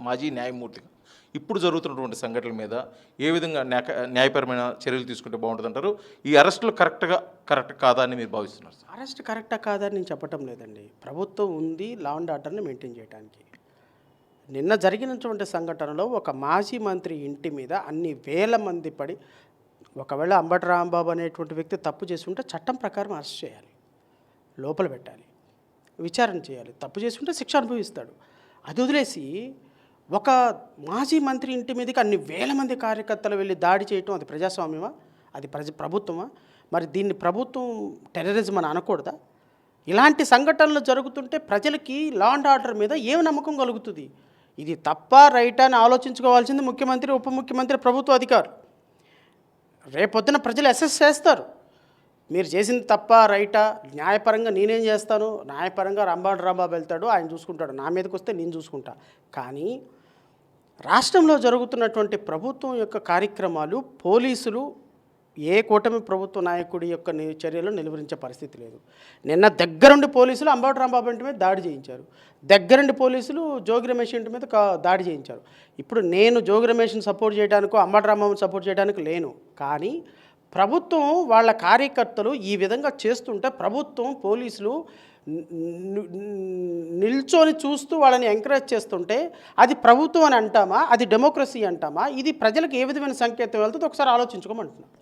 మాజీ న్యాయమూర్తిగా ఇప్పుడు జరుగుతున్నటువంటి సంఘటనల మీద ఏ విధంగా న్యాయపరమైన చర్యలు తీసుకుంటే బాగుంటుందంటారు? ఈ అరెస్టులు కరెక్ట్ కాదా అని మీరు భావిస్తున్నారు? అరెస్ట్ కరెక్టా కాదని నేను చెప్పటం లేదండి. ప్రభుత్వం ఉంది లా అండ్ ఆర్డర్ని మెయింటైన్ చేయడానికి. నిన్న జరిగినటువంటి సంఘటనలో ఒక మాజీ మంత్రి ఇంటి మీద అన్ని వేల మంది పడి, ఒకవేళ అంబటి రాంబాబు అనేటువంటి వ్యక్తి తప్పు చేసి ఉంటే చట్టం ప్రకారం అరెస్ట్ చేయాలి, లోపల పెట్టాలి, విచారణ చేయాలి. తప్పు చేసి ఉంటే శిక్ష అనుభవిస్తాడు. అది వదిలేసి ఒక మాజీ మంత్రి ఇంటి మీదకి అన్ని వేల మంది కార్యకర్తలు వెళ్ళి దాడి చేయటం అది ప్రజాస్వామ్యమా? అది ప్రభుత్వమా? మరి దీన్ని ప్రభుత్వం టెర్రరిజం అని అనకూడదా? ఇలాంటి సంఘటనలు జరుగుతుంటే ప్రజలకి లా అండ్ ఆర్డర్ మీద ఏం నమ్మకం కలుగుతుంది? ఇది తప్ప రైటా అని ఆలోచించుకోవాల్సింది ముఖ్యమంత్రి, ఉప ముఖ్యమంత్రి, ప్రభుత్వ అధికారులు. రేపొద్దున ప్రజలు అసెస్ చేస్తారు. మీరు చేసింది తప్ప రైటా? న్యాయపరంగా నేనేం చేస్తాను? న్యాయపరంగా అంబటి రాంబాబు వెళ్తాడు, ఆయన చూసుకుంటాడు. నా మీదకి వస్తే నేను చూసుకుంటా. కానీ రాష్ట్రంలో జరుగుతున్నటువంటి ప్రభుత్వం యొక్క కార్యక్రమాలు పోలీసులు ఏ కూటమి ప్రభుత్వ నాయకుడి యొక్క చర్యలు నిలువరించే పరిస్థితి లేదు. నిన్న దగ్గరుండి పోలీసులు అంబటి రాంబాబు ఇంటి మీద దాడి చేయించారు. దగ్గరుండి పోలీసులు జోగి రమేష్ ఇంటి మీద దాడి చేయించారు. ఇప్పుడు నేను జోగి రమేష్ని సపోర్ట్ చేయడానికో అంబటి రాంబాబుని సపోర్ట్ చేయడానికి లేను. కానీ ప్రభుత్వం వాళ్ళ కార్యకర్తలు ఈ విధంగా చేస్తుంటే ప్రభుత్వం పోలీసులు నిల్చొని చూస్తూ వాళ్ళని ఎంకరేజ్ చేస్తుంటే అది ప్రభుత్వం అని అంటామా? అది డెమోక్రసీ అంటామా? ఇది ప్రజలకు ఏ విధమైన సంకేతం వెళ్తుందో ఒకసారి ఆలోచించుకోమంటున్నాను.